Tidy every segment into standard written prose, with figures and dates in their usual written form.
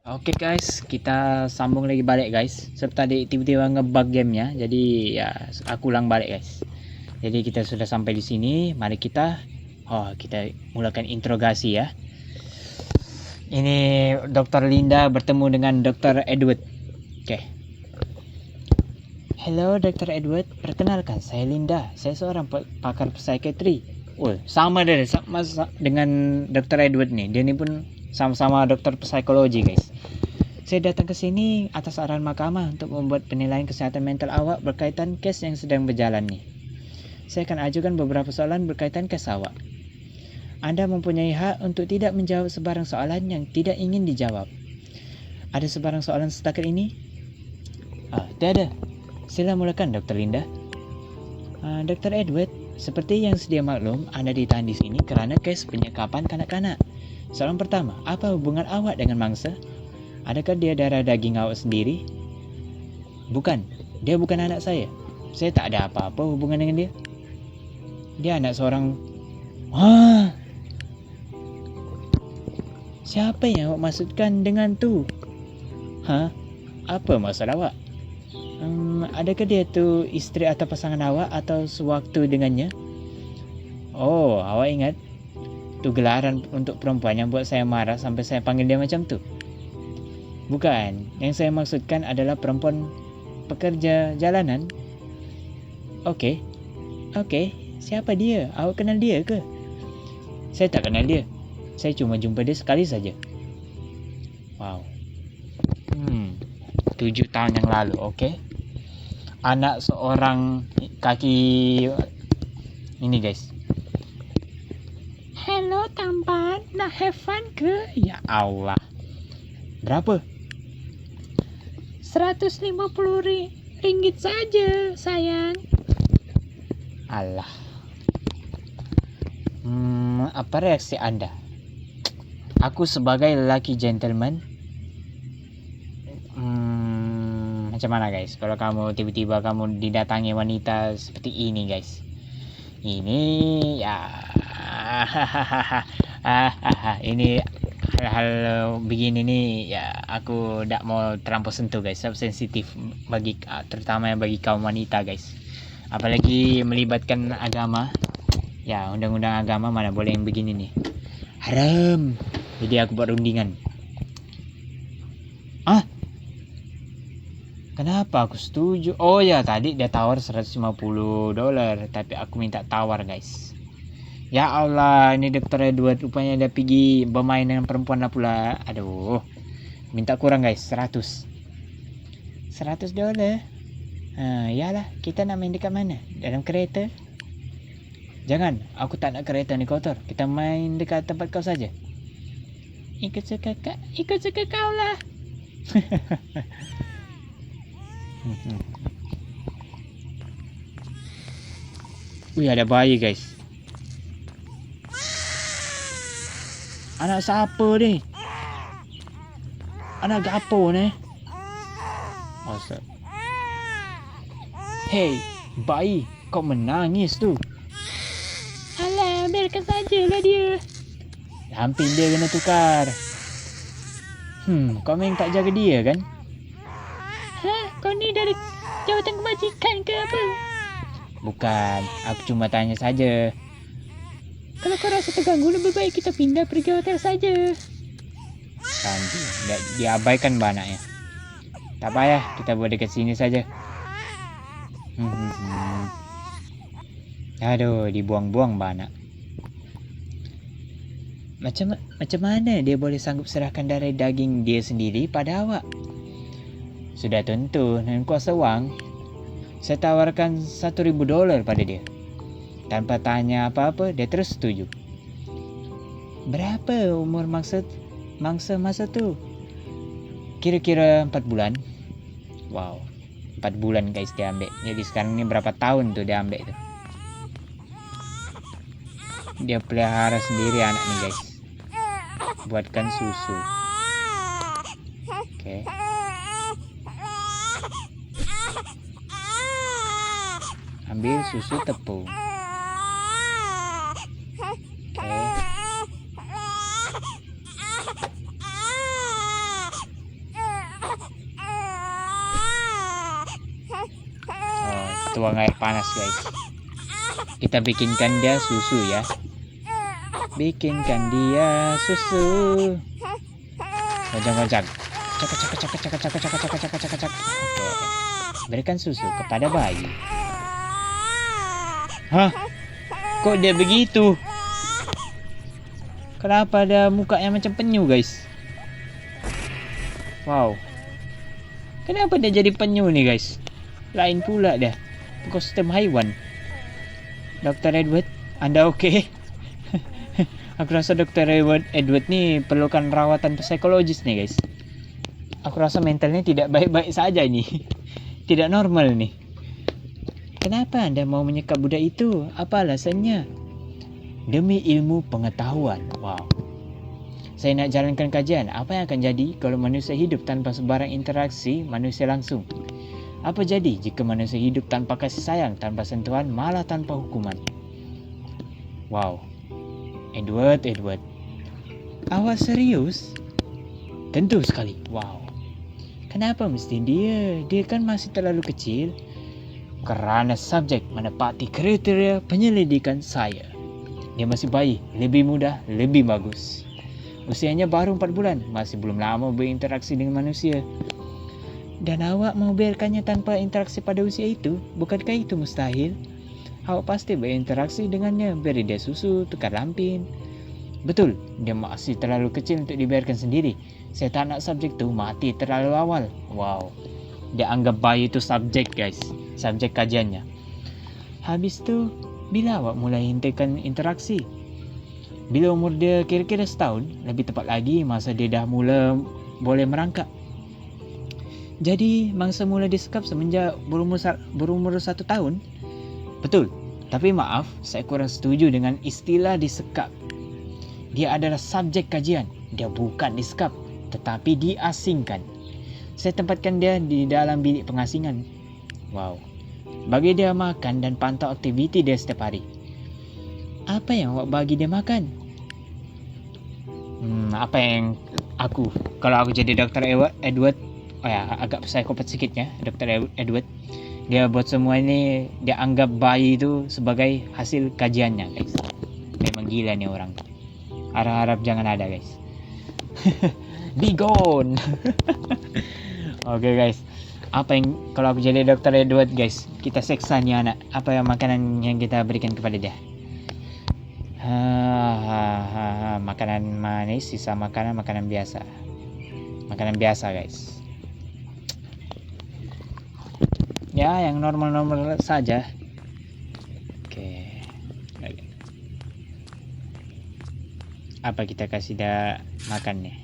Oke guys, kita sambung lagi balik guys. Serta tiba-tiba ngebug gamenya, jadi ya aku ulang balik guys. Jadi kita sudah sampai di sini. Mari kita mulakan interogasi ya. Ini Dr. Linda bertemu dengan Dr. Edward. Oke. Hello Dr. Edward, perkenalkan saya Linda. Saya seorang pakar psikiatri. Oh, sama dengan Dr. Edward nih. Dia ini pun sama-sama dokter psikologi guys. Saya datang ke sini atas arahan mahkamah untuk membuat penilaian kesehatan mental awak berkaitan kes yang sedang berjalan nih. Saya akan ajukan beberapa soalan berkaitan kes awak. Anda mempunyai hak untuk tidak menjawab sebarang soalan yang tidak ingin dijawab. Ada sebarang soalan setakat ini? Tiada. Sila mulakan Dr. Linda. Dr. Edward, seperti yang sedia maklum, Anda ditahan di sini kerana kes penyekapan kanak-kanak. Soalan pertama, apa hubungan awak dengan mangsa? Adakah dia darah daging awak sendiri? Bukan, dia bukan anak saya. Saya tak ada apa-apa hubungan dengan dia. Dia anak seorang... Siapa yang awak maksudkan dengan tu? Apa maksud awak? Adakah dia tu isteri atau pasangan awak atau sewaktu dengannya? Oh, awak ingat? Tu gelaran untuk perempuan yang buat saya marah sampai saya panggil dia macam tu. Bukan, yang saya maksudkan adalah perempuan pekerja jalanan. Okey, siapa dia? Awak kenal dia ke? Saya tak kenal dia. Saya cuma jumpa dia sekali saja. Wow. 7 tahun yang lalu, okey. Anak seorang kaki ini guys. Hello tampan, nak have fun ke? Ya Allah. Berapa? 150 ringgit saja, sayang. Allah. Apa reaksi Anda? Aku sebagai lelaki gentleman. Macam mana guys? Kalau kamu tiba-tiba kamu didatangi wanita seperti ini guys. Ini ya. Ini hal-hal begini nih ya aku tak mau terlampau sentuh guys, sebab sensitif terutama bagi kaum wanita guys, apalagi melibatkan agama ya. Undang-undang agama mana boleh yang begini nih, haram. Jadi aku buat rundingan. Kenapa aku setuju? Oh ya, tadi dia tawar $150, tapi aku minta tawar guys. Ya Allah, ini Dr. Edward rupanya dia pergi bermain dengan perempuan lah pula. Aduh, minta kurang guys, $100. Yalah, kita nak main dekat mana? Dalam kereta? Jangan, aku tak nak kereta ni kotor. Kita main dekat tempat kau saja. Ikut suka kau lah. Wih, ada bayi guys. Anak siapa ni? Anak gapo ni? Masa. Hey, bayi, kau menangis tu. Alah, biarkan sajalah dia. Hampir dia kena tukar. Kau memang tak jaga dia kan? Kau ni dari jawatan kebajikan ke apa? Bukan, aku cuma tanya saja. Kalau kau rasa terganggu, lebih baik kita pindah pergi hotel saja. Nanti diabaikan banaknya. Tak payah, kita buat dekat sini saja. Aduh, dibuang-buang banak. Macam mana dia boleh sanggup serahkan darah daging dia sendiri pada awak? Sudah tentu dengan kuasa wang. Saya tawarkan $1,000 pada dia. Tanpa tanya apa-apa, dia terus setuju. Berapa umur mangsa masa tu? Kira-kira 4 bulan. Wow, 4 bulan guys dia ambil. Jadi sekarang ni berapa tahun tu dia ambil tu? Dia pelihara sendiri anak ni guys. Buatkan susu. Oke. Ambil susu tepung. Oke. tuang air panas guys. Kita bikinkan dia susu ya. Bikinkan dia susu. Gojang-gojang. Cak. Oke. Berikan susu kepada bayi. Hah? Kok dia begitu? Kenapa ada mukanya macam penyu guys? Wow. Kenapa dia jadi penyu nih guys? Lain pula dah. Kostum haiwan. Dr. Edward, Anda oke? Aku rasa Dr. Edward nih perlukan rawatan psikologis nih guys. Aku rasa mentalnya tidak baik-baik saja nih. Tidak normal nih. Kenapa Anda mau menyekap budak itu? Apa alasannya? Demi ilmu pengetahuan. Wow. Saya nak jalankan kajian. Apa yang akan jadi kalau manusia hidup tanpa sebarang interaksi manusia langsung? Apa jadi jika manusia hidup tanpa kasih sayang, tanpa sentuhan, malah tanpa hukuman? Wow. Edward. Awak serius? Tentu sekali. Wow. Kenapa mesti dia? Dia kan masih terlalu kecil. Kerana subjek menepati kriteria penyelidikan saya. Dia masih bayi, lebih mudah, lebih bagus. Usianya baru 4 bulan, masih belum lama berinteraksi dengan manusia. Dan awak mau biarkannya tanpa interaksi pada usia itu? Bukankah itu mustahil? Awak pasti berinteraksi dengannya, beri dia susu, tukar lampin. Betul, dia masih terlalu kecil untuk dibiarkan sendiri. Saya tak nak subjek tu mati terlalu awal. Wow, dia anggap bayi itu subjek guys, subjek kajiannya. Habis tu, bila awak mulai hentikan interaksi? Bila umur dia kira-kira setahun, lebih tepat lagi masa dia dah mula boleh merangkak. Jadi mangsa mula disekap semenjak berumur 1 tahun? Betul, tapi maaf, saya kurang setuju dengan istilah disekap. Dia adalah subjek kajian, dia bukan disekap, tetapi diasingkan. Saya tempatkan dia di dalam bilik pengasingan. Wow. Bagi dia makan dan pantau aktiviti dia setiap hari. Apa yang awak bagi dia makan? Apa yang kalau aku jadi Dr. Edward, agak psikopat sikitnya, Dr. Edward. Dia buat semua ini, dia anggap bayi itu sebagai hasil kajiannya, guys. Memang gila nih orang. Harap-harap jangan ada, guys. Be gone. Oke, guys. Apa yang kalau aku jadi Dr. Edward, guys, kita seksa nih anak. Apa yang makanan yang kita berikan kepada dia? Makanan manis, sisa makanan biasa. Makanan biasa, guys. Ya, yang normal-normal saja. Oke. Apa kita kasih dia makan nih?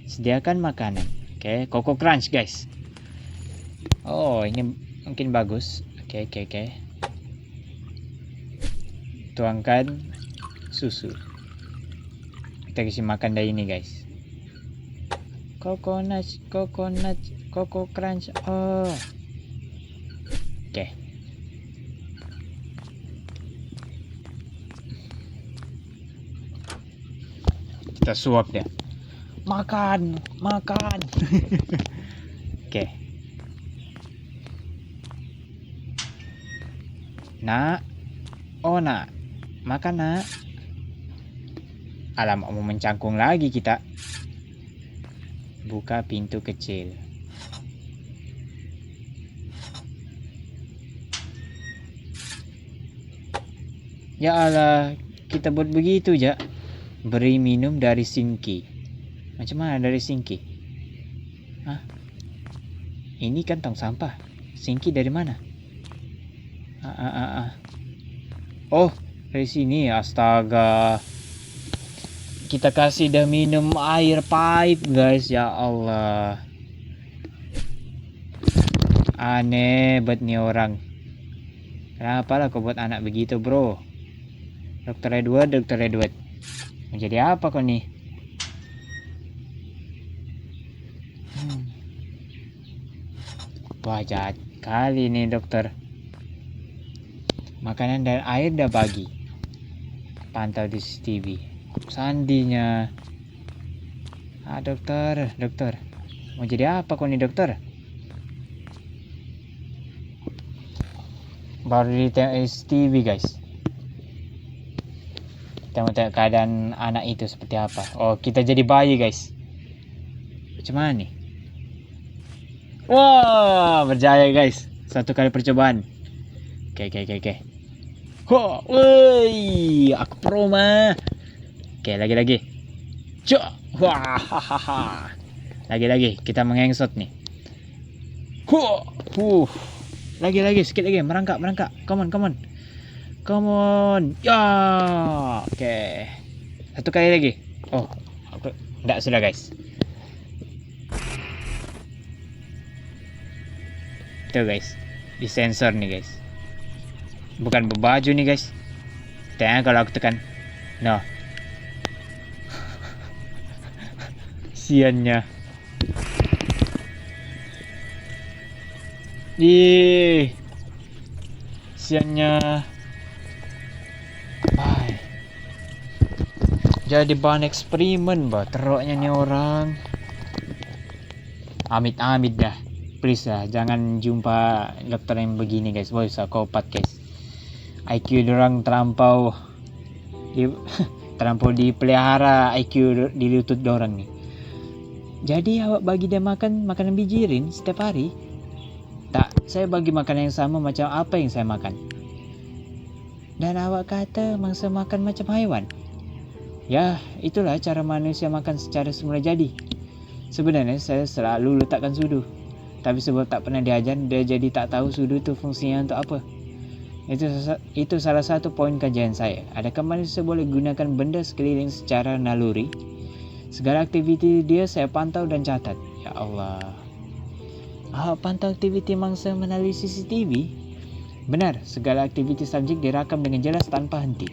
Sediakan makanan. Oke, Coco Crunch, guys. Oh, ini mungkin bagus. Oke. Tuangkan susu. Kita kasih makan dari ini, guys. Coco Crunch. Oh. Oke. Kita suap dia. Makan. Oke. Nak. Oh, nak. Makan, nak. Alamak, mau mencangkung lagi kita. Buka pintu kecil. Ya Allah, kita buat begitu ya. Beri minum dari sinki. Macam mana dari sinki? Hah? Ini kan tong sampah. Sinki dari mana? Oh, dari sini. Astaga. Kita kasih dah minum air pipe, guys. Ya Allah. Aneh banget nih orang. Kenapa lah kau buat anak begitu, bro? Dr. Edward. Mau jadi apa kau nih? Wah, jahat kali nih dokter. Makanan dan air dah bagi. Pantau di CCTV. Sandinya. Dokter. Mau jadi apa kau nih dokter? baru ditengok TV guys. Tengok keadaan anak itu seperti apa. Oh, kita jadi bayi guys. Macam mana nih? Wah, berjaya guys. Satu kali percobaan. Oke. Woi, aku pro mah. Oke, lagi. Cok. Wah, lagi. Kita mengengsot nih. Lagi, sedikit lagi. Merangkak. Come on. Ya. Oke. Satu kali lagi. Oh, enggak sudah guys. Tuh guys, disensor nih guys. Bukan berbaju nih guys. Tengok kalau aku tekan. No. Siannya. Siannya. Bye. Jadi bahan eksperimen bah teroknya nih orang. Amit dah. Please lah, jangan jumpa dokter yang begini guys. Boy, psikopat guys. IQ dorang terlampau dipelihara IQ di lutut dorang nih. Jadi awak bagi dia makan makanan bijirin setiap hari? Tak, saya bagi makan yang sama macam apa yang saya makan. Dan awak kata mangsa makan macam haiwan. Ya, itulah cara manusia makan secara semula jadi. Sebenarnya saya selalu letakkan sudu. Tapi sebab tak pernah diajar, dia jadi tak tahu sudu itu fungsinya untuk apa. Itu salah satu poin kajian saya. Adakah manusia boleh gunakan benda sekeliling secara naluri? Segala aktiviti dia saya pantau dan catat. Ya Allah. Pantau aktiviti mangsa melalui CCTV? Benar, segala aktiviti subjek direkam dengan jelas tanpa henti.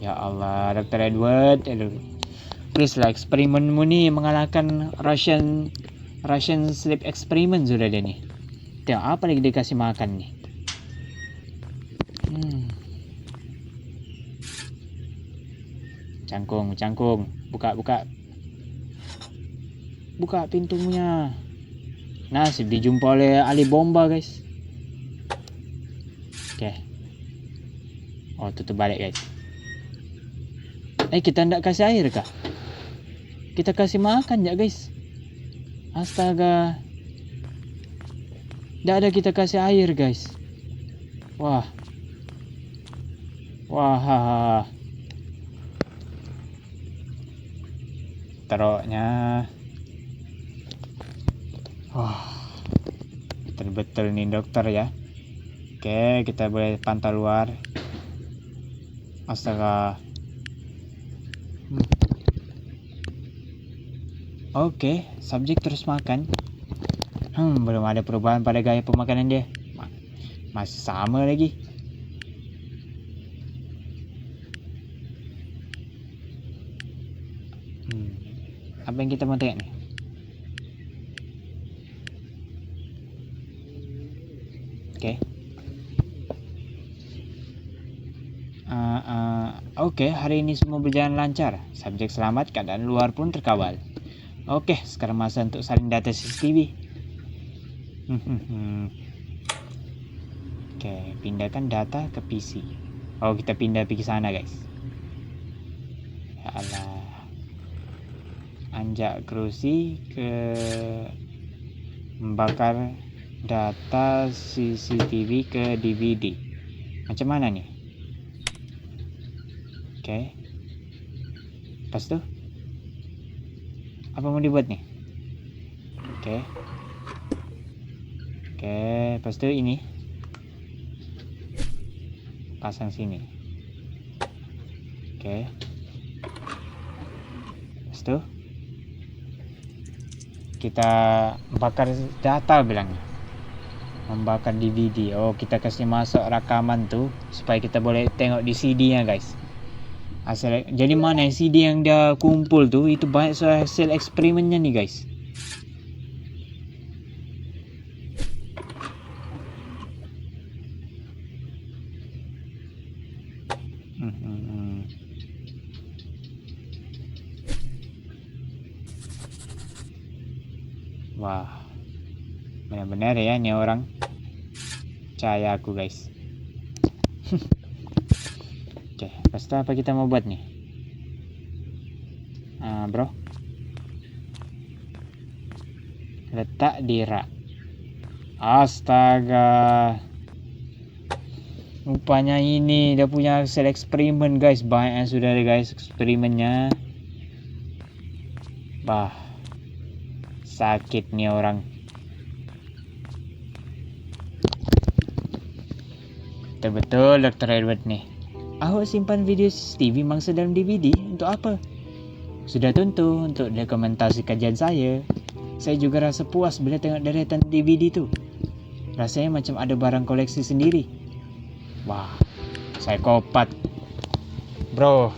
Ya Allah, Dr. Edward. Please lah, eksperimenmu ni mengalahkan Russian sleep experiment sudah dia ni. Tengok apa lagi dia kasih makan ni. Cangkung. Buka pintunya. Nasib dijumpa oleh ahli bomba guys. Oke. Oh, tutup balik guys. Kita ndak kasih air kah? Kita kasih makan ya guys. Astaga. Ndak ada kita kasih air guys. Wah. Teroknya. Wah. Betul-betul nih dokter ya. Oke, kita boleh pantau luar. Astaga. Oke, subjek terus makan. Belum ada perubahan pada gaya pemakanan dia. Masih sama lagi. Apa yang kita mau tengok nih? Oke, hari ini semua berjalan lancar. Subjek selamat, keadaan luar pun terkawal. Oke, sekarang masa untuk salin data CCTV. Oke, pindahkan data ke PC. Oh, kita pindah pergi sana guys. Ya Allah. Anjak kerusi ke membakar data CCTV ke DVD. Macam mana nih? Oke. Lepas tu apa mau dibuat nih? Oke, lepas tu ini pasang sini. Oke. Lepas tu kita bakar data bilangnya. Membakar DVD. Oh, kita kasih masuk rakaman tu supaya kita boleh tengok di CD-nya guys. Jadi mana CD yang dia kumpul tu, itu banyak hasil eksperimennya nih guys. Wah, benar-benar ya ini orang percaya aku guys. Oke, lepas itu apa kita mau buat nih? Bro, letak di rak. Astaga, rupanya ini dia punya hasil eksperimen guys. Banyak yang sudah ada guys eksperimennya. Bah, sakit nih orang. Betul-betul Dr. Edward nih. Awak simpan video CCTV mangsa dalam DVD untuk apa? Sudah tentu untuk dokumentasi kajian saya. Saya juga rasa puas bila tengok deretan DVD tu. Rasanya macam ada barang koleksi sendiri. Wah, psikopat. Bro,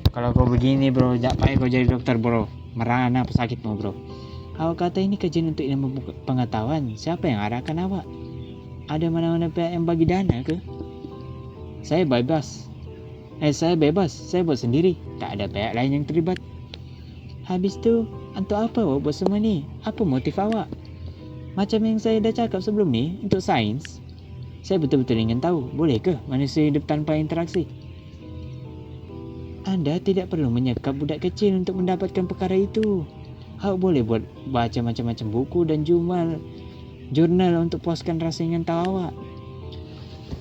kalau kau begini bro, jangan payah kau jadi dokter bro. Merana pesakitmu bro. Awak kata ini kajian untuk ilmu pengetahuan. Siapa yang arahkan awak? Ada mana-mana pihak yang bagi dana ke? Saya bebas. Saya buat sendiri. Tak ada pihak lain yang terlibat. Habis tu, untuk apa awak buat semua ni? Apa motif awak? Macam yang saya dah cakap sebelum ni, untuk sains, saya betul-betul ingin tahu, boleh ke manusia hidup tanpa interaksi? Anda tidak perlu menyekap budak kecil untuk mendapatkan perkara itu. Awak boleh buat baca macam-macam buku dan jurnal untuk puaskan rasa ingin tahu awak.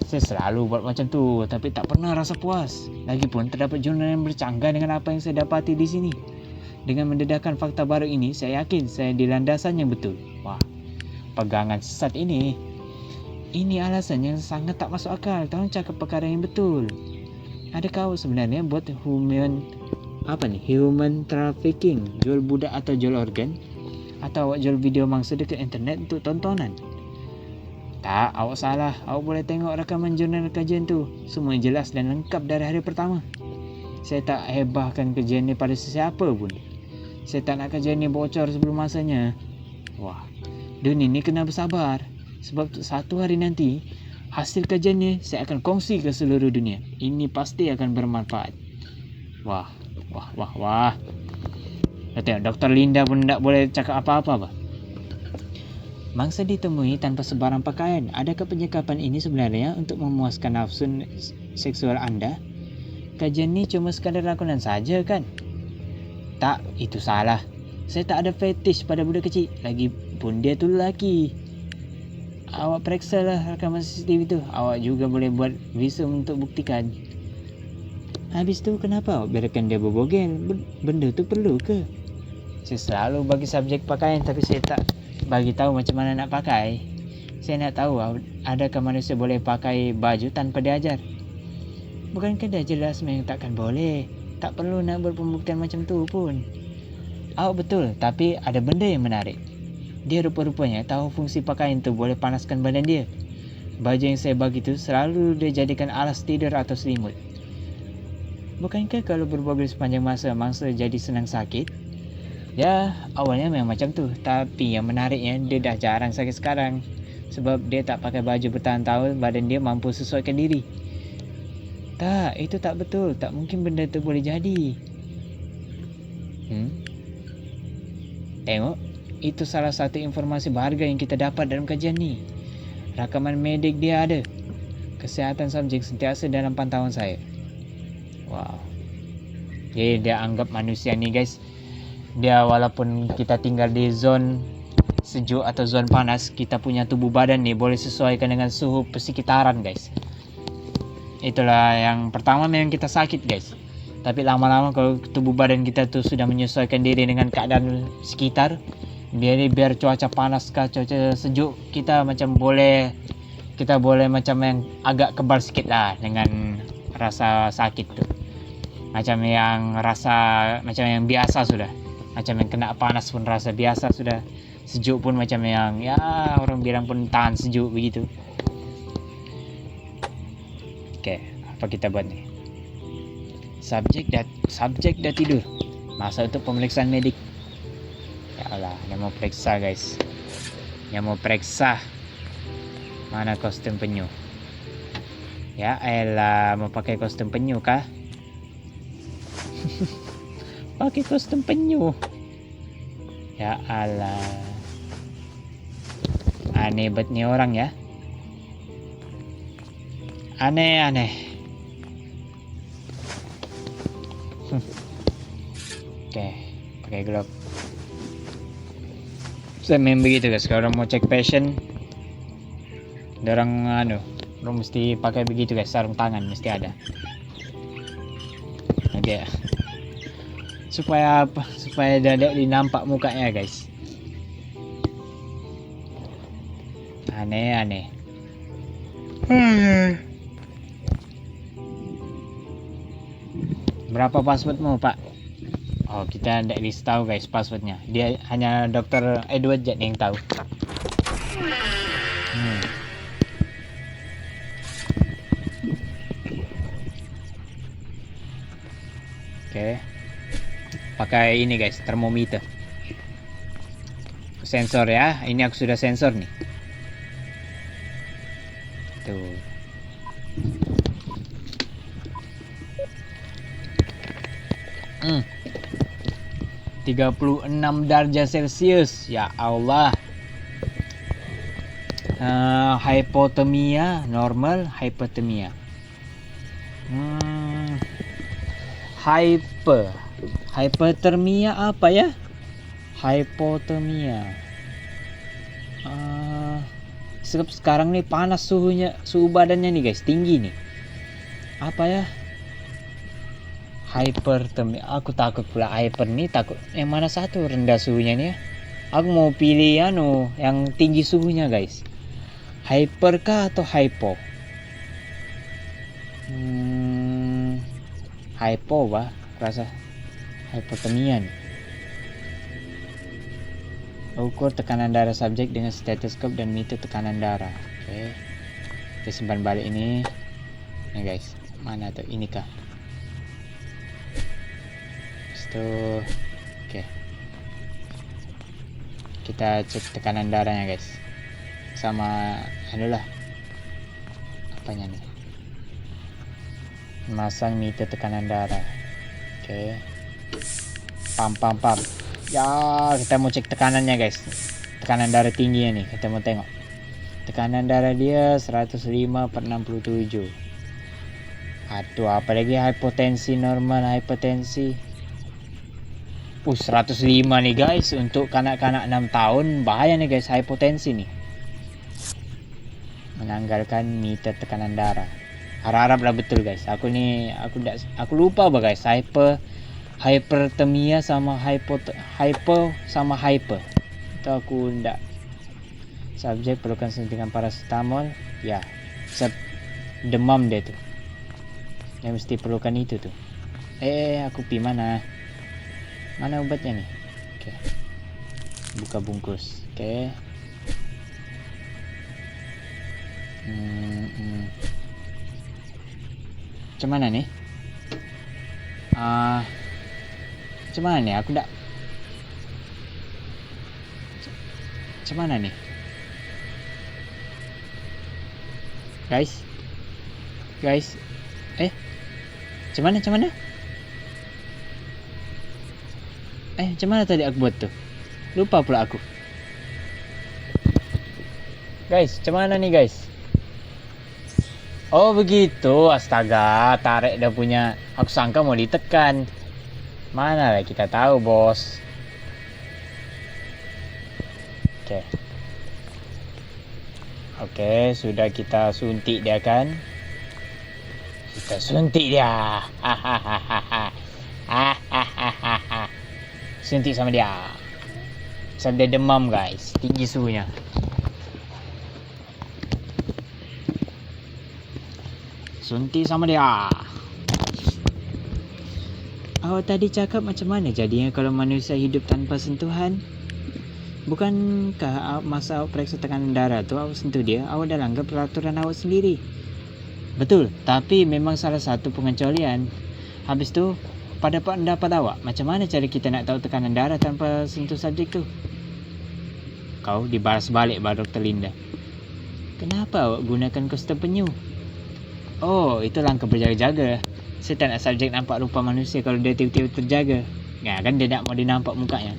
Saya selalu buat macam tu, tapi tak pernah rasa puas. Lagipun terdapat jurnal yang bercanggah dengan apa yang saya dapati di sini. Dengan mendedahkan fakta baru ini, saya yakin saya di landasan yang betul. Wah, pegangan sesat ini. Ini alasan yang sangat tak masuk akal. Tolong cakap perkara yang betul. Adakah awak sebenarnya buat human trafficking, jual budak atau jual organ? Atau awak jual video mangsa dekat internet untuk tontonan? Tak, awak salah. Awak boleh tengok rakaman jurnal kajian tu. Semua jelas dan lengkap dari hari pertama. Saya tak hebahkan kajian ni pada sesiapa pun. Saya tak nak kajian ni bocor sebelum masanya. Wah, dunia ni kena bersabar. Sebab satu hari nanti, hasil kajian ni saya akan kongsi ke seluruh dunia. Ini pasti akan bermanfaat. Wah. Tengok, Dr. Linda pun tak boleh cakap apa-apa bah. Mangsa ditemui tanpa sebarang pakaian. Adakah penyekapan ini sebenarnya untuk memuaskan nafsu seksual anda? Kajian ni cuma sekadar lakonan saja kan? Tak, itu salah. Saya tak ada fetish pada budak kecil. Lagipun dia tu lelaki. Awak periksa lah rakaman CCTV tu. Awak juga boleh buat visum untuk buktikan. Habis tu kenapa awak biarkan dia berbogel? Benda tu perlu ke? Saya selalu bagi subjek pakaian, tapi saya tak bagi tahu macam mana nak pakai. Saya nak tahu adakah manusia boleh pakai baju tanpa diajar. Bukankah dah jelas memang takkan boleh. Tak perlu nak berpembuktian macam tu pun. Awak betul, tapi ada benda yang menarik. Dia rupa-rupanya tahu fungsi pakaian tu boleh panaskan badan dia. Baju yang saya bagi tu selalu dia jadikan alas tidur atau selimut. Bukankah kalau berbogel sepanjang masa jadi senang sakit? Ya, awalnya memang macam tu. Tapi yang menariknya, dia dah jarang sakit sekarang. Sebab dia tak pakai baju bertahun-tahun, badan dia mampu sesuaikan diri. Tak, itu tak betul. Tak mungkin benda tu boleh jadi. Tengok, itu salah satu informasi berharga yang kita dapat dalam kajian ni. Rakaman medik dia ada. Kesihatan subjek sentiasa dalam pantauan saya. Wow. Jadi dia anggap manusia ni guys, dia walaupun kita tinggal di zon sejuk atau zon panas, kita punya tubuh badan ni boleh sesuaikan dengan suhu persekitaran guys. Itulah yang pertama, memang kita sakit guys. Tapi lama-lama kalau tubuh badan kita tu sudah menyesuaikan diri dengan keadaan sekitar, biar cuaca panas kah cuaca sejuk, kita boleh macam yang agak kebal sikit lah dengan rasa sakit tu. Macam yang biasa sudah. Macam yang kena panas pun rasa biasa sudah. Sejuk pun macam yang orang bilang pun tahan sejuk begitu. Okey, apa kita buat ni? Subjek dah tidur. Masa untuk pemeriksaan medik. Ya Allah, yang mau periksa guys. Yang mau periksa. Mana kostum penyu? Ya elah, mau pakai kostum penyu kah? Pakai kostum penyu. Ya Allah. Aneh bet ni orang ya. Aneh-aneh. Oke, pakai glove. Saya main begitu guys, kalau orang mau cek passion, orang mesti pakai begitu guys, sarung tangan mesti ada. Oke. Supaya apa? Supaya tidak dinampak mukanya guys. Aneh-aneh. Berapa passwordmu pak? Oh kita tidak list tahu guys passwordnya. Dia hanya Dr. Edward aja yang tahu. Oke. Pakai ini guys, termometer. Sensor ya. Ini aku sudah sensor nih. Tuh. Hmm. 36 derajat Celcius. Ya Allah. Hypotermia normal, hypotermia. Hypotermia apa ya? Hypotermia. Sekarang nih panas suhunya, suhu badannya nih guys, tinggi nih. Apa ya? Hypertermia. Aku takut pula hyper nih, takut yang mana satu rendah suhunya nih ya. Aku mau pilih yang tinggi suhunya guys. Hyper kah atau hypo? Hypo bah, rasa hypotermia nih. Ukur tekanan darah subjek dengan stetoskop dan meter tekanan darah. Oke. Kita simpan balik ini. Nah guys, mana tuh? Ini kah? Tuh. Oke. Kita cek tekanan darahnya guys. Sama apanya nih? Masang meter tekanan darah. Oke. Pam. Ya, kita mau cek tekanannya guys. Tekanan darah tingginya nih, kita mau tengok. Tekanan darah dia 105/67. Aduh, apalagi hipotensi normal, hipertensi. 105 nih guys, untuk kanak-kanak 6 tahun bahaya nih guys, hipotensi nih. Menanggalkan meter tekanan darah. Harap-harap lah betul guys. Aku lupa guys, hypertermia sama hypo sama hyper. Itu aku ndak. Subjek perlukan suntikan paracetamol. Ya, demam dia tuh. Yang mesti perlukan itu tuh. Aku mana? Mana obatnya nih? Oke. Buka bungkus. Oke. Macam mana nih? Macam mana nih? Aku ndak. Macam mana nih? Guys. Macam mana? Macam mana tadi aku buat tuh? Lupa pula aku. Guys, macam mana nih guys? Oh begitu, astaga, tarik dah punya. Aku sangka mau ditekan. Mana lah kita tahu bos. Oke, sudah kita suntik dia kan? Kita suntik dia. Suntik sama dia. Sampai demam guys, tinggi suhunya. Suntik sama dia. Awak tadi cakap macam mana jadinya kalau manusia hidup tanpa sentuhan? Bukankah masa awak periksa tekanan darah tu awak sentuh dia, awak dah langgar peraturan awak sendiri? Betul, tapi memang salah satu pengecualian. Habis tu, pada pendapat awak, macam mana cara kita nak tahu tekanan darah tanpa sentuh subjek tu? Kau dibalas balik bah Dr. Linda. Kenapa awak gunakan kostum penyu? Oh, itu langkah berjaga-jaga. Saya tak nak subjek nampak rupa manusia kalau dia tiba-tiba terjaga. Ya kan dia tak mau dinampak mukanya.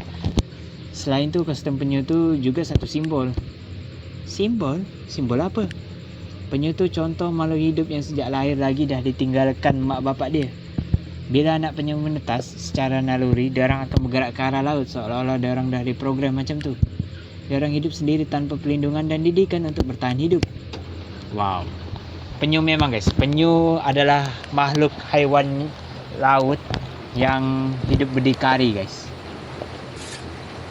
Selain tu kostum penyu tu juga satu simbol. Simbol? Simbol apa? Penyu tu contoh makhluk hidup yang sejak lahir lagi dah ditinggalkan mak bapak dia. Bila anak penyu menetas, secara naluri diorang akan bergerak ke arah laut seolah-olah diorang dah diprogram macam tu. Diorang hidup sendiri tanpa perlindungan dan didikan untuk bertahan hidup. Wow. Penyu memang guys, penyu adalah makhluk haiwan laut yang hidup berdikari guys.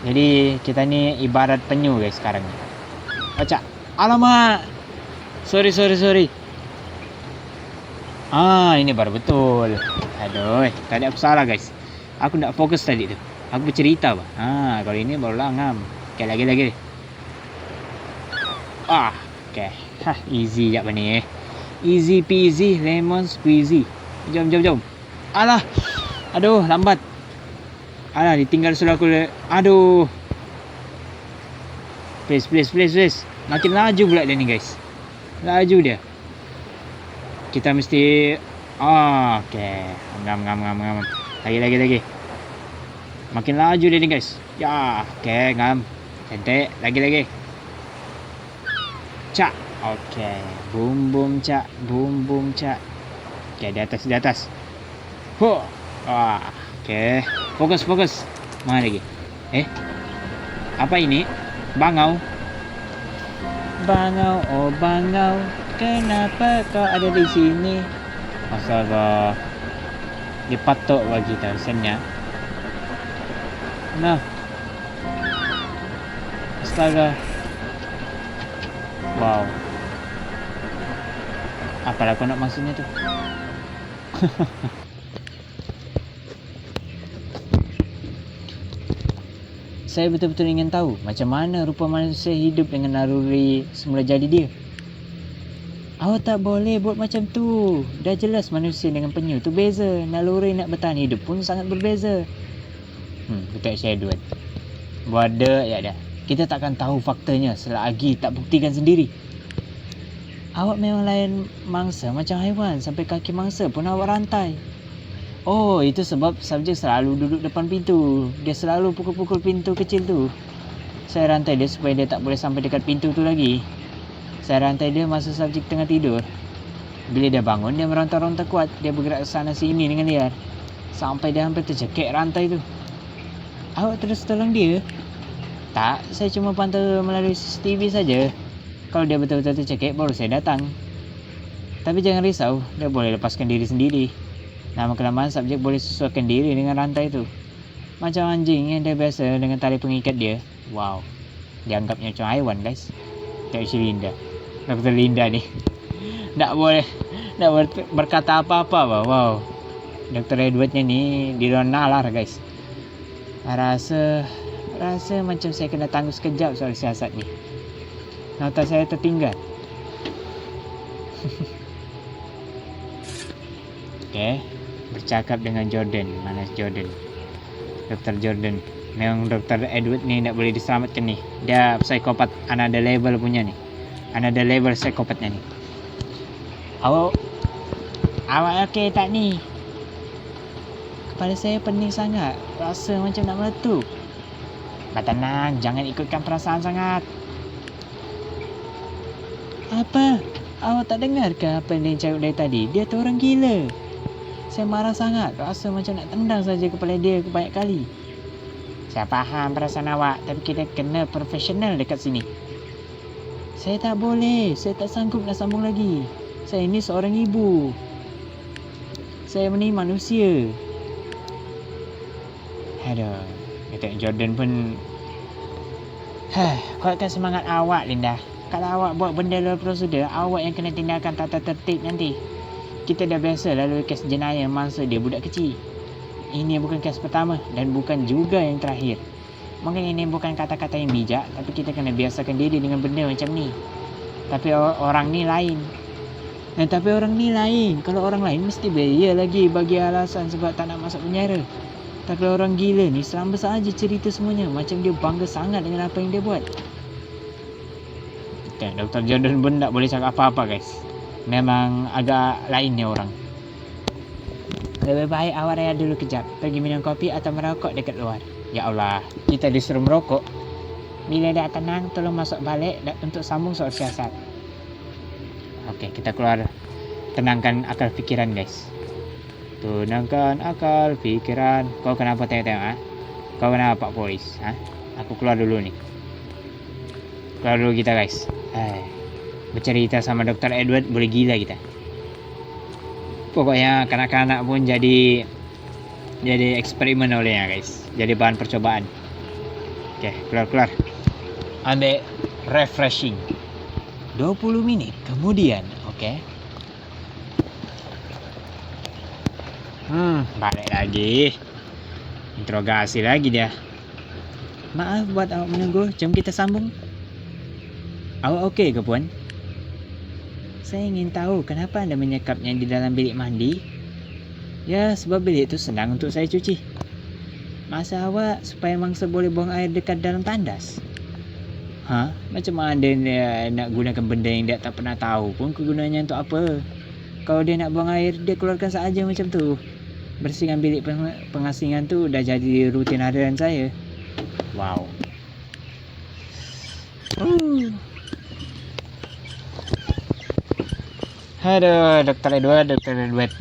Jadi kita ni ibarat penyu guys sekarang ni. Baca. Alamak. Sorry. Ini baru betul. Aduh, tadi aku salah guys. Aku tak fokus tadi tu. Aku bercerita bah. Kalau ini baru ngam. Okay, lagi. Okay. Easy jap ni. Easy peasy lemon squeezy. Jom. Alah. Aduh, lambat. Alah, ditinggal sudah aku. Aduh. Please. Makin laju pula dia ni guys. Laju dia. Kita mesti okay. Ngam. Lagi. Makin laju dia ni guys. Ya, okay, ngam. Cantik. Lagi. Cak. Okay. Boom cak. Okay, di atas. Okay. Fokus. Mana lagi? Apa ini? Bangau. Bangau, kenapa kau ada di sini? Astaga. Dia patok bagi kita sennya. Nah. Astaga. Wow. Apalah kau nak maksudnya tu? Saya betul-betul ingin tahu macam mana rupa manusia hidup dengan naluri semula jadi dia. Awak tak boleh buat macam tu. Dah jelas manusia dengan penyu tu beza. Naluri nak bertahan hidup pun sangat berbeza. Betul saya Edward. Bodoh ya dah. Kita takkan tahu faktanya selagi tak buktikan sendiri. Awak memang lain mangsa macam haiwan. Sampai kaki mangsa pun awak rantai. Oh, itu sebab subjek selalu duduk depan pintu. Dia selalu pukul-pukul pintu kecil tu. Saya rantai dia supaya dia tak boleh sampai dekat pintu tu lagi. Saya rantai dia masa subjek tengah tidur. Bila dia bangun, dia meronta-ronta kuat. Dia bergerak sana sini dengan liar. Sampai dia hampir tercekik rantai tu. Awak terus tolong dia? Tak, saya cuma pantau melalui CCTV saja. Kalau dia betul-betul tercekik, baru saya datang. Tapi jangan risau, dia boleh lepaskan diri sendiri. Lama-kelamaan subjek boleh sesuaikan diri dengan rantai tu. Macam anjing yang dia biasa dengan tali pengikat dia. Wow. Dianggapnya macam haiwan guys. Tak si Linda. Dr. Linda ni. Tak boleh berkata apa-apa bah. Wow. Dr. Edwardnya ni dia nalar guys. Rasa macam saya kena tangguh sekejap soal siasat ni. Nota saya tertinggal. Okay. Bercakap dengan Jordan. Mana Jordan? Dr. Jordan. Memang Dr. Edward ni tak boleh diselamatkan ni. Dia psikopat another level punya ni. Another level psikopatnya ni. Awak okey tak ni? Kepala saya pening sangat. Rasa macam nak meletup. Tenang, jangan ikutkan perasaan sangat. Apa? Awak tak dengar ke apa yang dia cakap dari tadi? Dia tu orang gila. Saya marah sangat. Rasa macam nak tendang saja kepala dia banyak kali. Saya faham perasaan awak. Tapi kita kena profesional dekat sini. Saya tak boleh. Saya tak sanggup nak sambung lagi. Saya ini seorang ibu. Saya ni manusia. Aduh. Kata Jordan pun. Kuatkan semangat awak, Linda. Kalau awak buat benda luar prosedur, awak yang kena tindakan tata tertib nanti. Kita dah biasa lalui kes jenayah masa dia budak kecil. Ini bukan kes pertama dan bukan juga yang terakhir. Mungkin ini bukan kata-kata yang bijak, tapi kita kena biasakan diri dengan benda macam ni. Tapi orang ni lain. Kalau orang lain mesti bayar lagi bagi alasan sebab tak nak masuk penjara. Tapi orang gila ni selamba saja cerita semuanya. Macam dia bangga sangat dengan apa yang dia buat. Dr. Jordan pun tak boleh cakap apa-apa guys. Memang agak lain ni orang. Lebih baik awak rehat dulu kejap. Pergi minum kopi atau merokok dekat luar. Ya Allah, kita disuruh merokok. Bila dah tenang, tolong masuk balik untuk sambung soal siasat. Oke, kita keluar. Tenangkan akal pikiran, guys. Tenangkan akal pikiran. Kau kenapa tengok-tengok, ha? Kau kenapa, Pak Polis? Ha? Aku keluar dulu nih. Keluar dulu kita, guys. Bercerita sama Dr. Edward boleh gila kita. Pokoknya kanak-kanak pun jadi eksperimen olehnya, guys. Jadi bahan percobaan. Oke, keluar. Ambil refreshing. 20 menit kemudian, oke. Balik lagi. Interogasi lagi dia. Maaf buat awak menunggu, jom kita sambung. Awak oke ke puan? Saya ingin tahu kenapa Anda menyekapnya di dalam bilik mandi? Ya, sebab bilik itu senang untuk saya cuci. Masa awak supaya mangsa boleh buang air dekat dalam tandas? Hah? Macam mana dia nak gunakan benda yang dia tak pernah tahu pun kegunaannya untuk apa? Kalau dia nak buang air, dia keluarkan saja macam tu. Bersihkan bilik pengasingan tu dah jadi rutin harian saya. Wow. Aduh, Dr. Edward.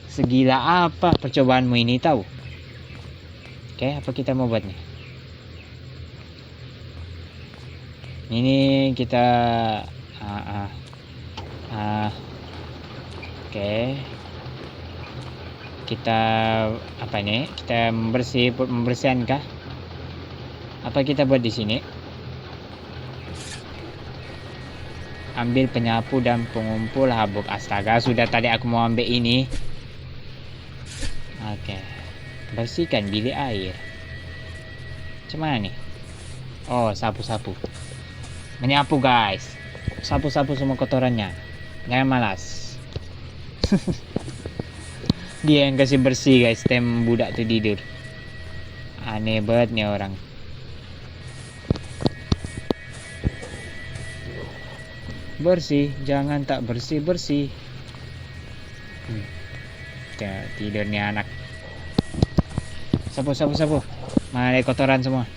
Segila apa percobaanmu ini tahu? Oke, apa kita mau buat nih? Ini kita oke. Kita apa ini? Kita membersihkan kah? Apa kita buat di sini? Ambil penyapu dan pengumpul habuk. Astaga, sudah tadi aku mau ambil ini. Oke. Bersihkan bilik air. Macam mana nih? Oh, sapu-sapu. Menyapu, guys. Sapu-sapu semua kotorannya. Jangan malas. Dia yang kasih bersih, guys. Tem budak tu tidur. Aneh banget nih orang. Bersih, jangan tak bersih-bersih. Tidur nih anak. Sapu. Mana ada kotoran semua.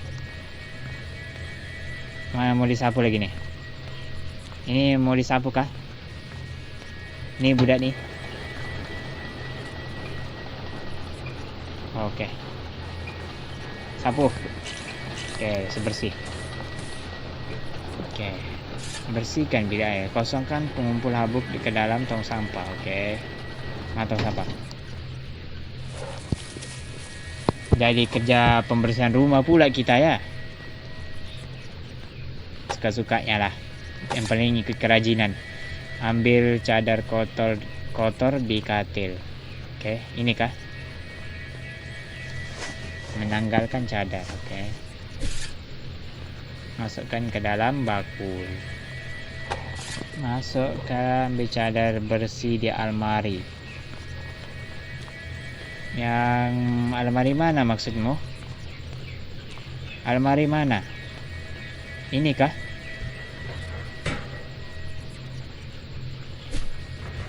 Mana mau disapu lagi nih? Ini mau disapu kah? Nih budak nih. Oke. Sapu. Oke, sebersih. Oke. Bersihkan bilik air. Kosongkan pengumpul habuk ke dalam tong sampah. Oke. Tong sampah. Jadi kerja pembersihan rumah pula kita ya. Suka-sukanya lah. Yang paling ikut kerajinan. Ambil cadar kotor di katil. Oke, ini kah? Menanggalkan cadar. Oke. Masukkan ke dalam bakul. Masukkan ambil cadar bersih di almari. Yang almari mana maksudmu? Almari mana? Ini kah?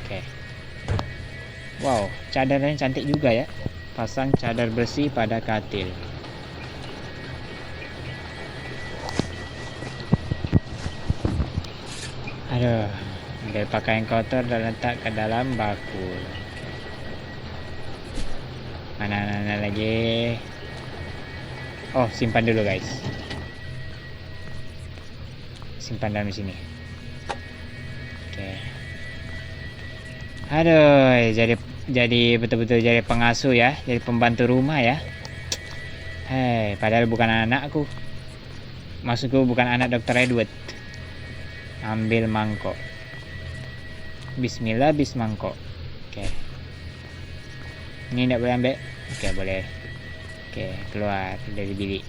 Oke. Wow, cadarnya cantik juga ya. Pasang cadar bersih pada katil. Aduh, ambil pakaian kotor dan letak ke dalam bakul. Mana lagi? Oh, simpan dulu guys. Simpan dalam sini. Oke. Aduh, jadi betul-betul jadi pengasuh ya, jadi pembantu rumah ya. Hei, padahal bukan anakku. Maksudku bukan anak Dr. Edward. Ambil mangkok. Bismillah, bismangkok. Oke. Ini tidak boleh ambil. Oke, boleh. Oke, keluar dari bilik.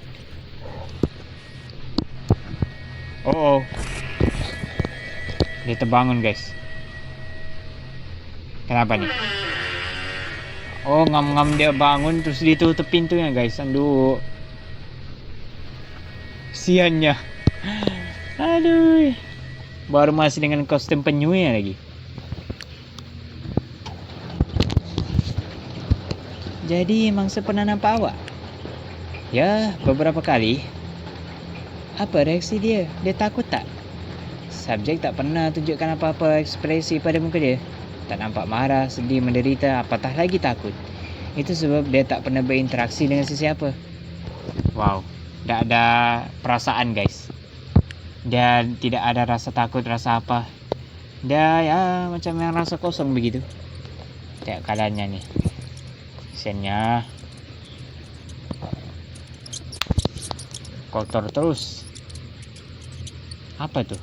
Oh. Dia terbangun guys. Kenapa nih? Oh, ngam-ngam dia bangun terus ditutup pintunya guys. Aduh. Siannya. Aduh. Baru masih dengan kostum penyunya lagi. Jadi mangsa pernah nampak awak? Ya, beberapa kali. Apa reaksi dia? Dia takut tak? Subjek tak pernah tunjukkan apa-apa ekspresi pada muka dia. Tak nampak marah, sedih, menderita, apatah lagi takut. Itu sebab dia tak pernah berinteraksi dengan sesiapa. Wow, tak ada perasaan guys. Dia tidak ada rasa takut, rasa apa. Dia ya macam yang rasa kosong begitu. Tengok keadaannya nih. Kesiannya. Kotor terus. Apa tuh?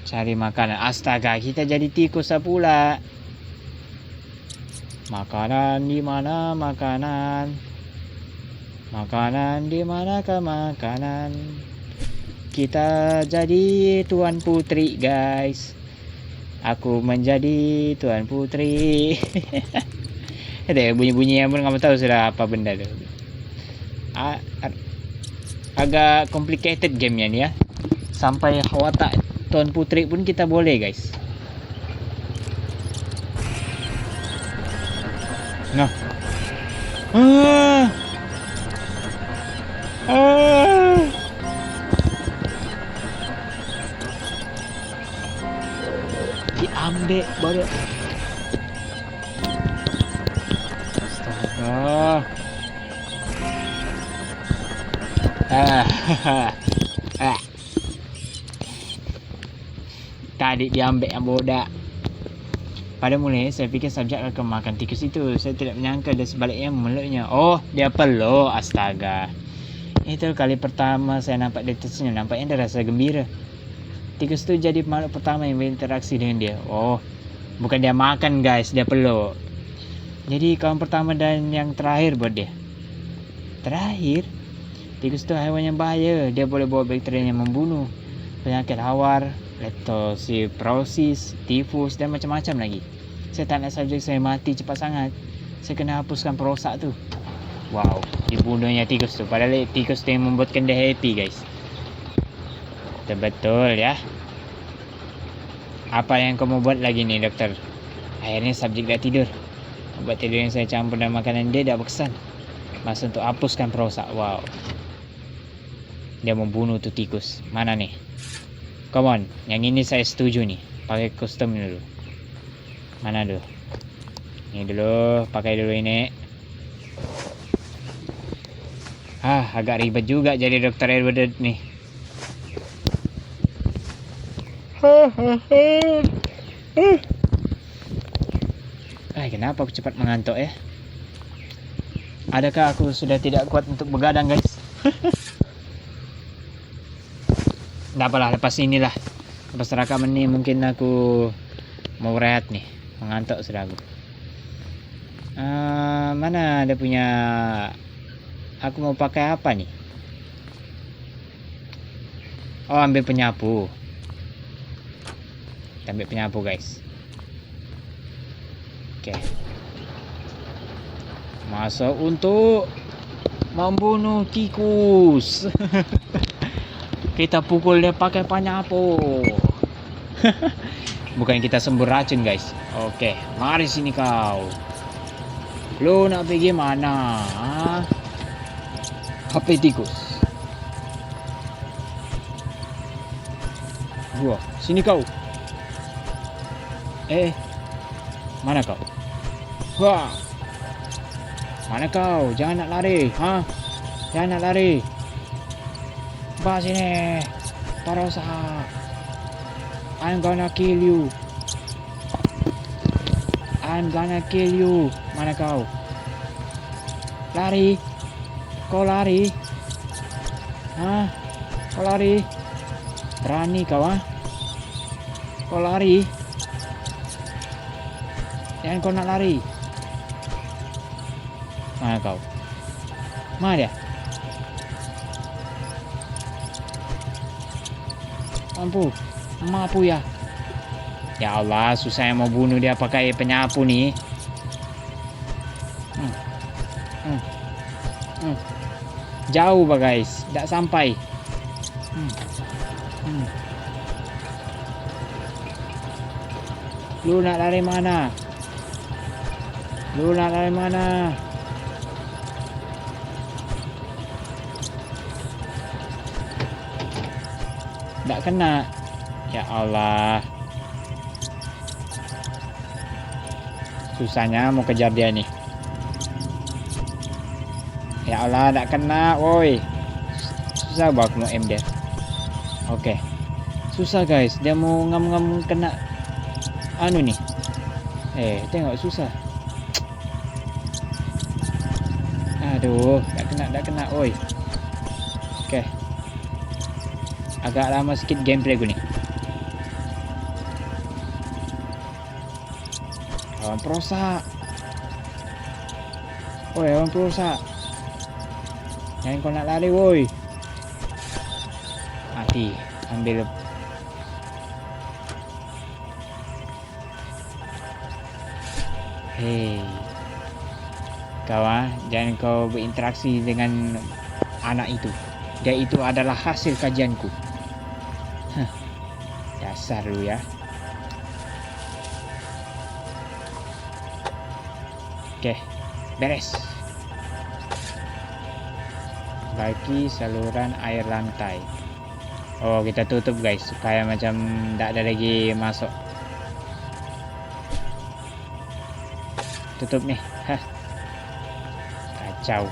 Cari makanan. Astaga, kita jadi tikus pula. Makanan di mana makanan? Makanan di manakah makanan? Kita jadi tuan putri, guys. Aku menjadi tuan putri. Ada bunyi-bunyi yang pun kamu tahu sudah apa benda tu. Agak complicated gamenya ni ya. Sampai watak tuan putri pun kita boleh guys. Nah. Diambil baru. Astaga. Tadi diambil yang bodak. Pada mulanya saya fikir subjek akan makan tikus itu. Saya tidak menyangka dia sebaliknya memeluknya. Oh, dia peluk. Astaga. Itu kali pertama saya nampak dia tersenyum. Nampaknya dia rasa gembira. Tikus itu jadi makhluk pertama yang berinteraksi dengan dia. Oh, bukan dia makan guys, dia peluk. Jadi kawan pertama dan yang terakhir buat dia. Terakhir? Tikus itu haiwan yang bahaya. Dia boleh bawa bakteri yang membunuh, penyakit hawar, leptospirosis, tifus dan macam-macam lagi. Saya tak nak subjek saya mati cepat sangat. Saya kena hapuskan perosak tu. Wow, dibunuhnya tikus tu. Padahal tikus tu yang membuatkan dia happy guys. Betul ya. Apa yang kamu buat lagi ni doktor? Akhirnya subjek dah tidur. Ubat tidur yang saya campur dalam makanan dia dah berkesan. Masa untuk hapuskan perosak. Wow. Dia membunuh tu tikus. Mana nih? Come on, yang ini saya setuju nih. Pakai kostum dulu. Mana dulu? Ini dulu, pakai dulu ini. Agak ribet juga jadi Dr. Edward nih. Kenapa aku cepat mengantuk ya? Adakah aku sudah tidak kuat untuk begadang guys? Nggak apalah, lepas inilah. Lepas rekaman ini mungkin aku mau rehat nih. Mengantuk sudah aku. Mana ada punya. Aku mau pakai apa nih? Oh, ambil penyapu. Kita ambil penyapu guys. Oke. Masuk untuk membunuh tikus. Kita pukul dia pakai penyapu. Bukan kita sembur racun guys. Oke, mari sini kau. Lu nak pergi mana? HP tikus. Gua, sini kau. Mana kau? Wah. Mana kau? Jangan nak lari, Jangan nak lari. Bah sini. Parosa. I'm gonna kill you. I'm gonna kill you. Mana kau? Lari. Kau lari. Kau lari. Berani kau, Kau lari. Jangan kau nak lari. Mana kau? Mana dia? Mampu ya. Ya Allah, susah yang mau bunuh dia pakai penyapu nih. Jauh bah guys, tidak sampai. Lu nak lari mana? Lu nak lari mana? Tak kena. Ya Allah. Susahnya mau kejar dia nih. Ya Allah, tak kena, woi. Susah banget mau aim dia. Oke. Susah guys, dia mau ngam-ngam kena anu nih. Tengok susah. Aduh, tak kena, woi. Oke. Agak lama sedikit gameplay gue nih. Lawan perusak. Woi, lawan perusak. Jangan kau nak lari, woi. Mati. Ambil. Hei. Kau jangan kau berinteraksi dengan anak itu. Dia itu adalah hasil kajianku. Dasar lu ya. Oke, beres. Bagi saluran air lantai. Oh, kita tutup guys supaya macam tak ada lagi masuk. Tutup nih. Kacau.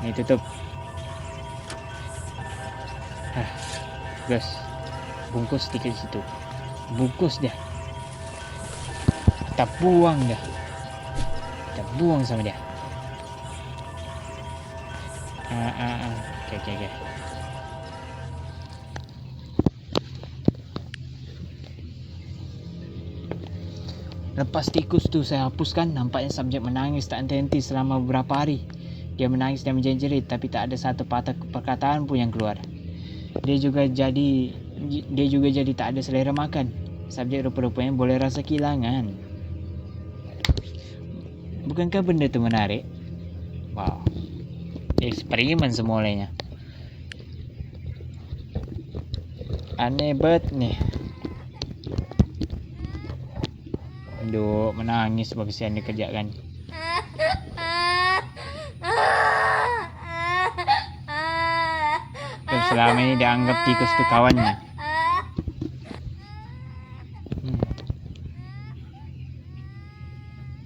Ini tutup. Guys, bungkus tiket situ. Bungkus dia. Kita buang dah. Kita buang sama dia. Oke. Lepas tikus tuh saya hapuskan, nampaknya subjek menangis tak henti selama beberapa hari. Dia menangis dan menjerit, tapi tak ada satu patah perkataan pun yang keluar. Dia juga jadi tak ada selera makan. Subjek rupa-rupanya boleh rasa kehilangan. Bukankah benda itu menarik? Wow. Eksperimen semulanya. Aneh banget nih. Aduh, menangis bagasian dikerjakan. Selama ini dianggap tikus itu kawannya.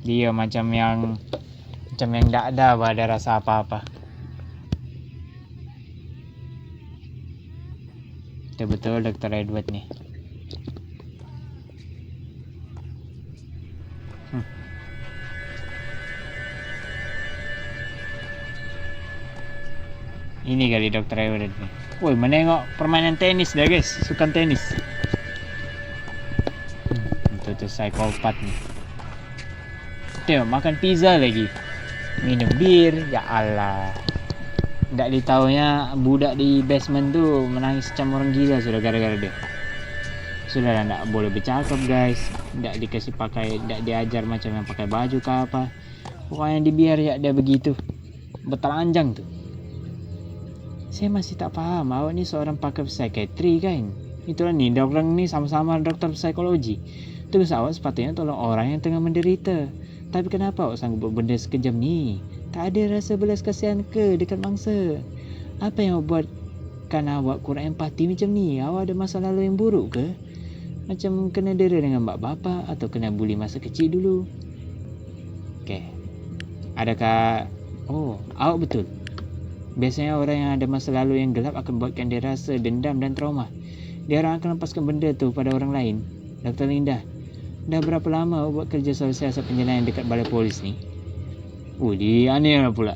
Dia macam yang tak ada rasa apa-apa. Betul Dr. Edward nih. Ini kali Dr. Edward nih. Woi, menengok permainan tenis dah guys. Sukan tenis. Itu psikopat nih. Tengok makan pizza lagi. Minum bir. Ya Allah. Tak ditaunya budak di basement tu menangis macam orang gila sudah gara-gara dia. Sudah tak boleh bercakap guys. Tak dikasih pakai, tak diajar macam yang pakai baju ke apa. Pokoknya dibiar ya dia begitu. Bertelanjang tuh. Saya masih tak paham, awak ni seorang pakar psikiatri kan? Itulah nih, dokter ni sama-sama dokter psikologi. Terus awak sepatutnya tolong orang yang tengah menderita. Tapi kenapa awak sanggup buat benda sekejam ni? Tak ada rasa belas kasihan ke dekat mangsa? Apa yang awak buatkan awak kurang empati macam ni? Awak ada masa lalu yang buruk ke? Macam kena dera dengan mak bapak atau kena bully masa kecil dulu? Okay. Adakah... Oh, awak betul. Biasanya orang yang ada masa lalu yang gelap akan buatkan dia rasa dendam dan trauma. Dia akan lepaskan benda tu pada orang lain. Dr. Linda, dah berapa lama awak buat kerja soal siasat penjenayah dekat balai polis ni? Dia aneh lah pula.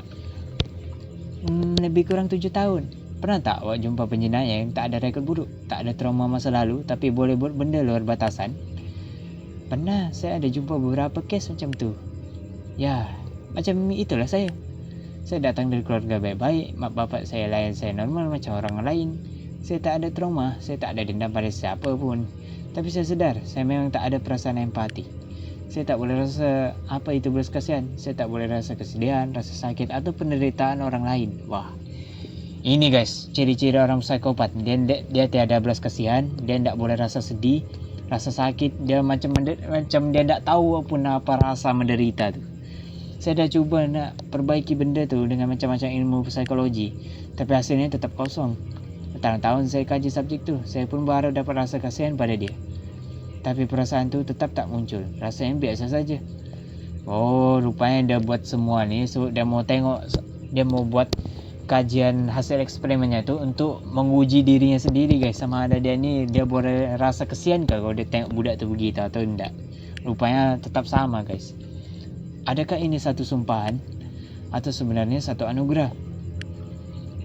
Lebih kurang 7 tahun. Pernah tak awak jumpa penjenayah yang tak ada rekod buruk, tak ada trauma masa lalu, tapi boleh buat benda luar batasan? Pernah, saya ada jumpa beberapa kes macam tu. Ya, macam itulah saya. Saya datang dari keluarga baik-baik, mak bapak saya layan saya normal macam orang lain. Saya tak ada trauma, saya tak ada dendam pada siapa pun. Tapi saya sedar, saya memang tak ada perasaan empati. Saya tak boleh rasa apa itu belas kasihan. Saya tak boleh rasa kesedihan, rasa sakit atau penderitaan orang lain. Wah, ini guys, ciri-ciri orang psikopat. Dia tiada belas kasihan, dia tak boleh rasa sedih, rasa sakit. Dia macam dia tak tahu pun apa rasa menderita tu. Saya dah cuba nak perbaiki benda tu dengan macam-macam ilmu psikologi, tapi hasilnya tetap kosong. Bertahun-tahun saya kaji subjek tu. Saya pun berharap dapat rasa kasihan pada dia. Tapi perasaan tu tetap tak muncul. Rasanya biasa saja. Oh, rupanya dia buat semua ni. So, dia mau buat kajian hasil eksperimennya tu untuk menguji dirinya sendiri guys. Sama ada dia ni, dia boleh rasa kesian ke kalau dia tengok budak tu begitu atau tidak. Rupanya tetap sama guys. Adakah ini satu sumpahan? Atau sebenarnya satu anugerah?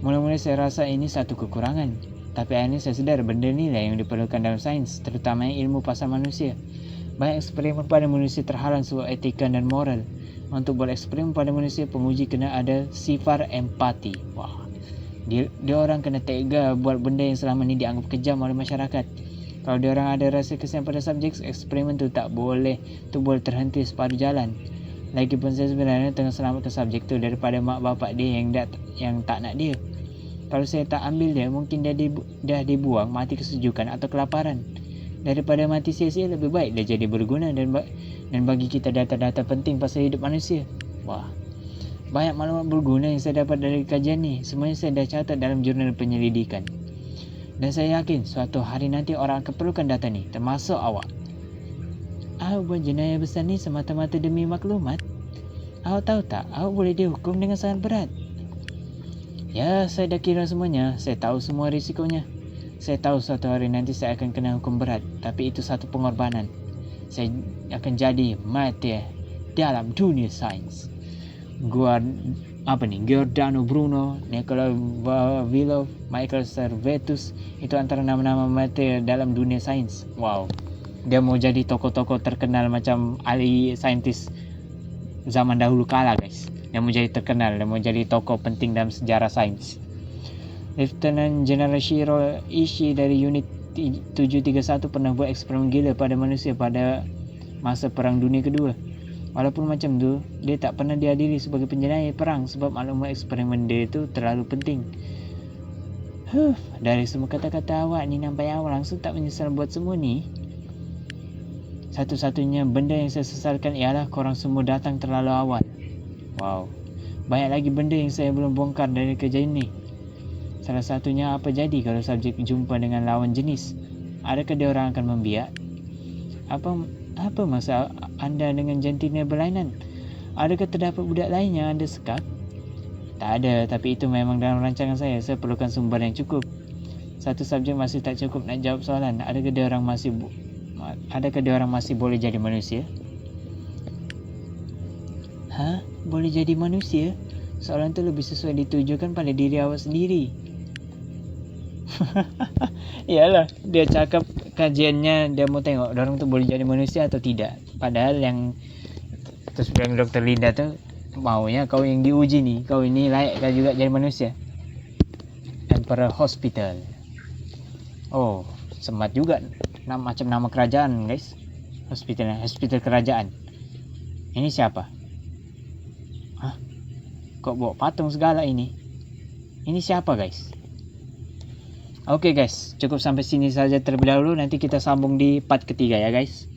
Mula-mula saya rasa ini satu kekurangan. Tapi akhirnya saya sedar benda ni lah yang diperlukan dalam sains, terutamanya ilmu pasal manusia. Banyak eksperimen pada manusia terhalang sebab etika dan moral. Untuk buat eksperimen pada manusia, penguji kena ada sifar empati. Wah, dia orang kena tega buat benda yang selama ni dianggap kejam oleh masyarakat. Kalau dia orang ada rasa kesian pada subjek, eksperimen tu boleh terhenti separuh jalan. Lagipun saya sebenarnya tengah selamatkan subjek tu daripada mak bapak dia yang tak nak dia. Kalau saya tak ambil dia, mungkin dia dah dibuang mati kesejukan atau kelaparan. Daripada mati sia-sia, lebih baik dia jadi berguna dan bagi kita data-data penting pasal hidup manusia. Wah, banyak maklumat berguna yang saya dapat dari kajian ni. Semuanya saya dah catat dalam jurnal penyelidikan. Dan saya yakin suatu hari nanti orang akan perlukan data ni, termasuk awak. Awak buat jenayah besar ni semata-mata demi maklumat. Awak tahu tak, awak boleh dihukum dengan sangat berat. Ya, saya dah kira semuanya. Saya tahu semua risikonya. Saya tahu suatu hari nanti saya akan kena hukum berat. Tapi itu satu pengorbanan. Saya akan jadi mati dalam dunia sains. Giordano Bruno, Nicola Vavilov, Michael Servetus. Itu antara nama-nama mati dalam dunia sains. Wow. Dia mau jadi tokoh-tokoh terkenal macam ahli saintis zaman dahulu kala guys. Dia mau jadi terkenal, dia mau jadi tokoh penting dalam sejarah sains. Lieutenant General Shiro Ishii dari unit 731 pernah buat eksperimen gila pada manusia pada masa Perang Dunia Kedua. Walaupun macam tu, dia tak pernah dihadiri sebagai penjenayah perang sebab maklumat eksperimen dia itu terlalu penting. Dari semua kata-kata awak ni nampaknya awak langsung tak menyesal buat semua ni. Satu-satunya benda yang saya sesalkan ialah korang semua datang terlalu awal. Wow, banyak lagi benda yang saya belum bongkar dari kerja ini. Salah satunya apa jadi kalau subjek jumpa dengan lawan jenis? Adakah dia orang akan membiak? Apa masalah anda dengan jantina berlainan? Adakah terdapat budak lain yang anda sekap? Tak ada, tapi itu memang dalam rancangan saya. Saya perlukan sumber yang cukup. Satu subjek masih tak cukup nak jawab soalan. Adakah dia orang masih boleh jadi manusia? Boleh jadi manusia? Soalan tu lebih sesuai ditujukan pada diri awak sendiri. Iyalah, dia cakap kajiannya dia mau tengok orang tu boleh jadi manusia atau tidak. Padahal yang Dr. Linda tu maunya kau yang diuji ni, kau ini layakkah juga jadi manusia? Emperor Hospital. Oh, semat juga macam nama kerajaan guys. Hospital kerajaan. Ini siapa? Kok bawa patung segala ini? Ini siapa guys? Oke guys, cukup sampai sini saja terlebih dahulu. Nanti kita sambung di part ketiga ya guys.